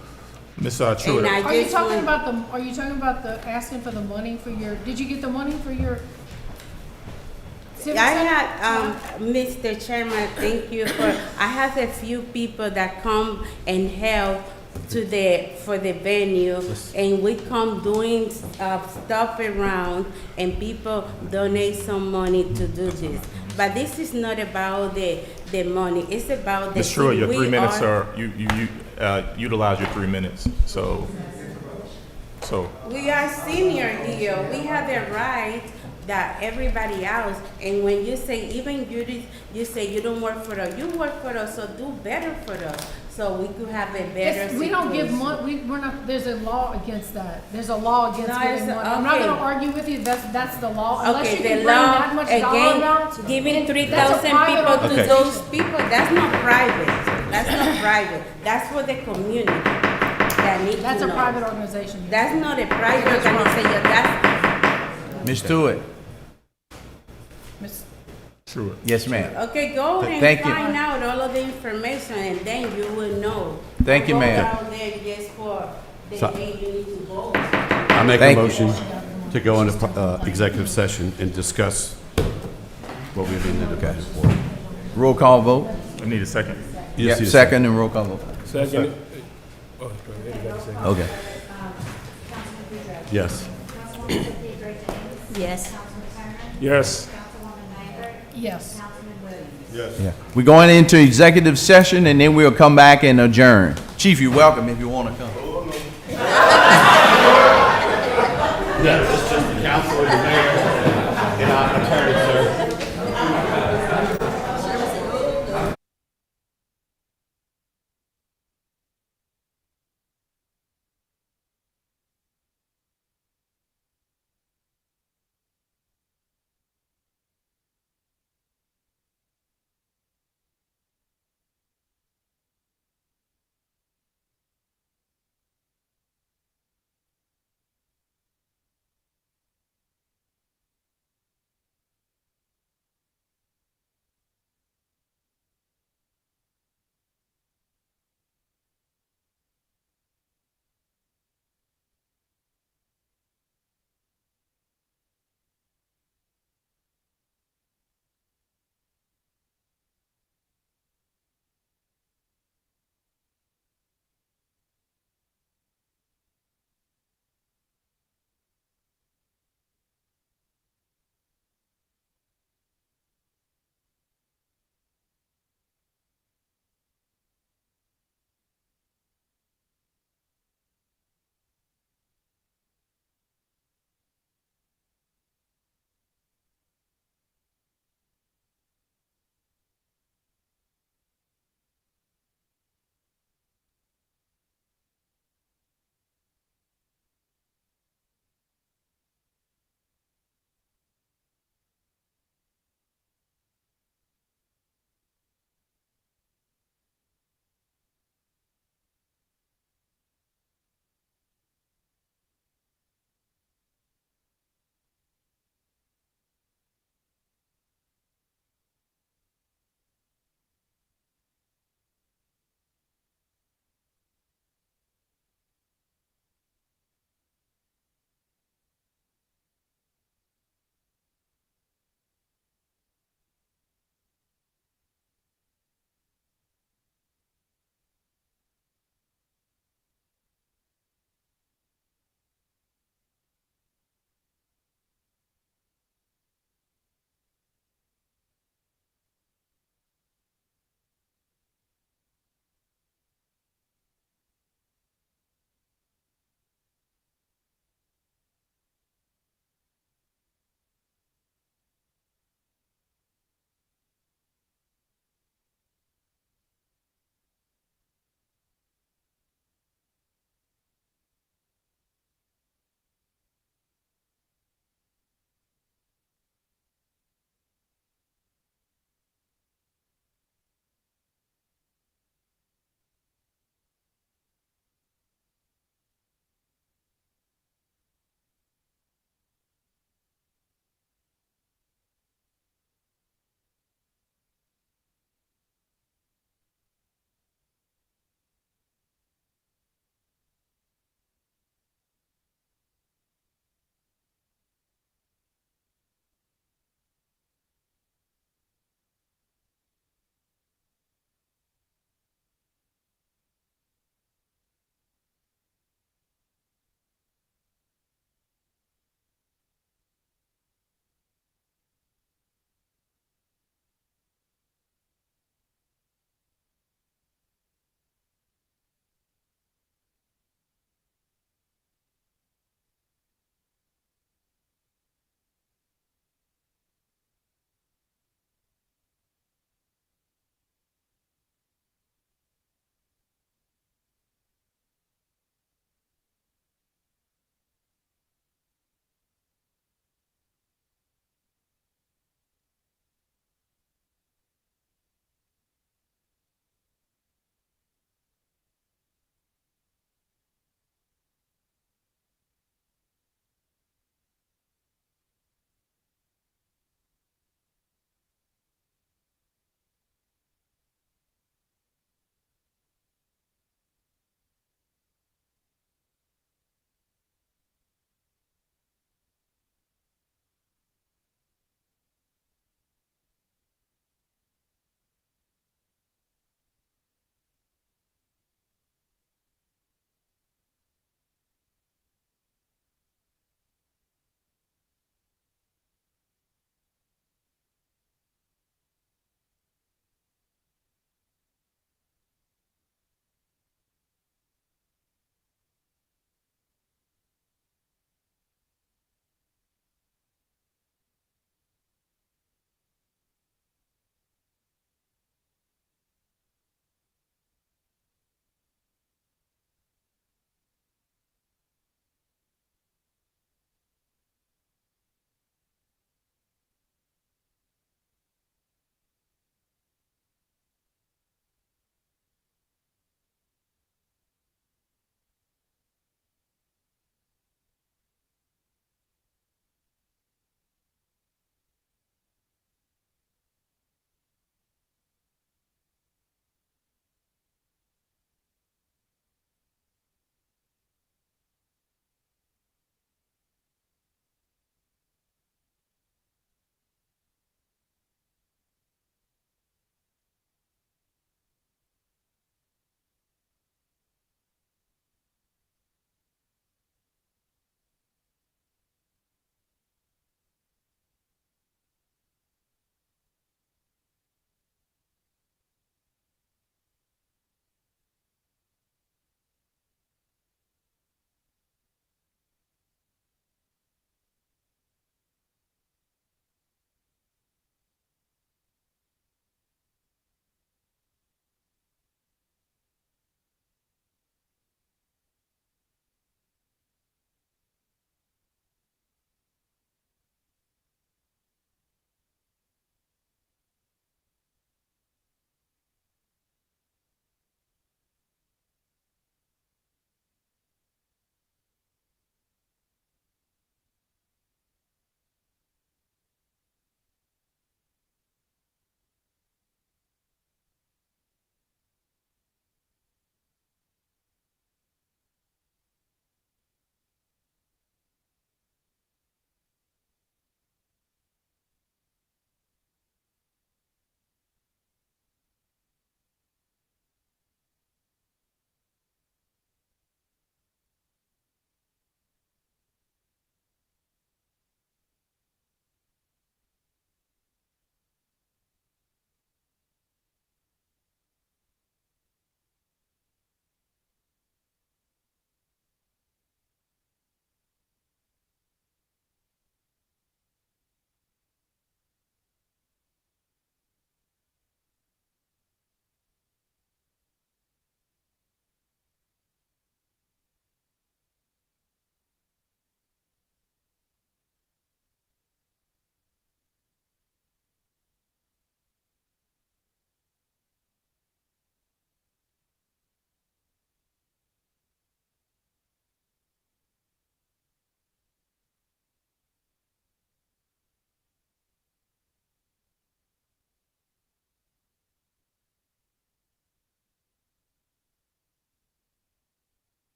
Ms. Truitt. Are you talking about the asking for the money for your, did you get the money for your? I had, Mr. Chairman, thank you I have a few people that come and help for the venue, and we come doing stuff around, and people donate some money to do this. But this is not about the money. It's about the Ms. Truitt, your city. 3 minutes you utilize your 3 minutes. So We are senior here. We have the right that everybody else. And when you say, even you say you don't work for us, you work for us, so do better for us, so we could have a better We don't give situation. money, we're not, there's a law against that. There's a law against No, giving it's- money. I'm not okay. gonna argue with you, that's the law. Unless Okay, you the can bring law, that much dollar amounts. again, giving That's a 3,000 private people to organization. those people, that's not private. That's not private. That's for the community that need to That's a know. private organization. That's not a private organization, that's, Ms. Stewart? Sure. Yes, ma'am. okay, go and Thank you. find out all of the information, and then you will know. Thank you, Don't ma'am. Go down there just for the So- day you need to vote. I make a Thank you. motion to go into executive session and discuss what we've been looking for. Roll call vote? I need a second. Yeah, Yes, yes, second and roll call vote. Second. Okay. Yes. Yes. Yes. Yes. Yeah. We're going into executive session, and then we'll come back and adjourn. Chief, you're welcome if you want to come. Yeah, it's just the council and the mayor and our attorney, sir.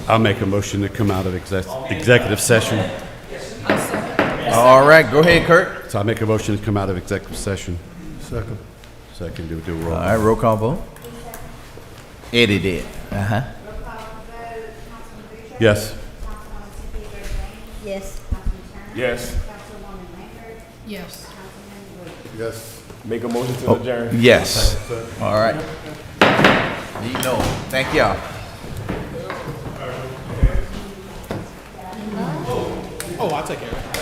I'll make a motion to come out of executive session. All right, go ahead, Kurt. So I make a motion to come out of executive session. Second. Second, do a roll. All right, roll call vote. Eddie did. Uh-huh. Yes. Yes. Yes. Yes. Yes. Make a motion to Oh, adjourn. yes. All right. No, thank y'all. Oh, I'll take care of it.